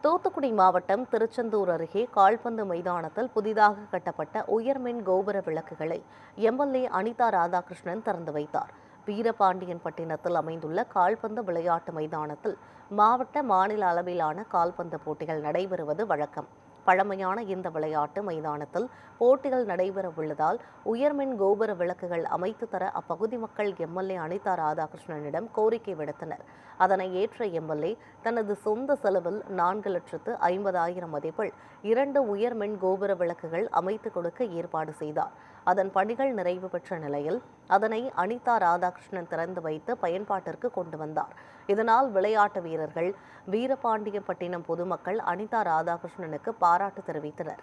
தூத்துக்குடி மாவட்டம் திருச்செந்தூர் அருகே கால்பந்து மைதானத்தில் புதிதாக கட்டப்பட்ட உயர்மின் கோபுர விளக்குகளை எம்எல்ஏ அனிதா ராதாகிருஷ்ணன் திறந்து வைத்தார். வீரபாண்டியன்பட்டினத்தில் அமைந்துள்ள கால்பந்து விளையாட்டு மைதானத்தில் மாவட்ட, மாநில அளவிலான கால்பந்து போட்டிகள் நடைபெறுவது வழக்கம். பழமையான இந்த விளையாட்டு மைதானத்தில் போட்டிகள் நடைபெற உள்ளதால் உயர்மின் கோபுர விளக்குகள் அமைத்து தர அப்பகுதி மக்கள் எம்எல்ஏ அனிதா ராதாகிருஷ்ணனிடம் கோரிக்கை விடுத்தனர். அதனை ஏற்ற எம்எல்ஏ தனது சொந்த செலவில் 4,50,000 மதிப்பில் 2 உயர்மின் கோபுர விளக்குகள் அமைத்துக் கொடுக்க ஏற்பாடு செய்தார். அதன் பணிகள் நிறைவு பெற்ற நிலையில் அதனை அனிதா ராதாகிருஷ்ணன் திறந்து வைத்து பயன்பாட்டிற்கு கொண்டு வந்தார். இதனால் விளையாட்டு வீரர்கள், வீரபாண்டியப்பட்டினம் பொதுமக்கள் அனிதா ராதாகிருஷ்ணனுக்கு பாராட்டு தெரிவித்தனர்.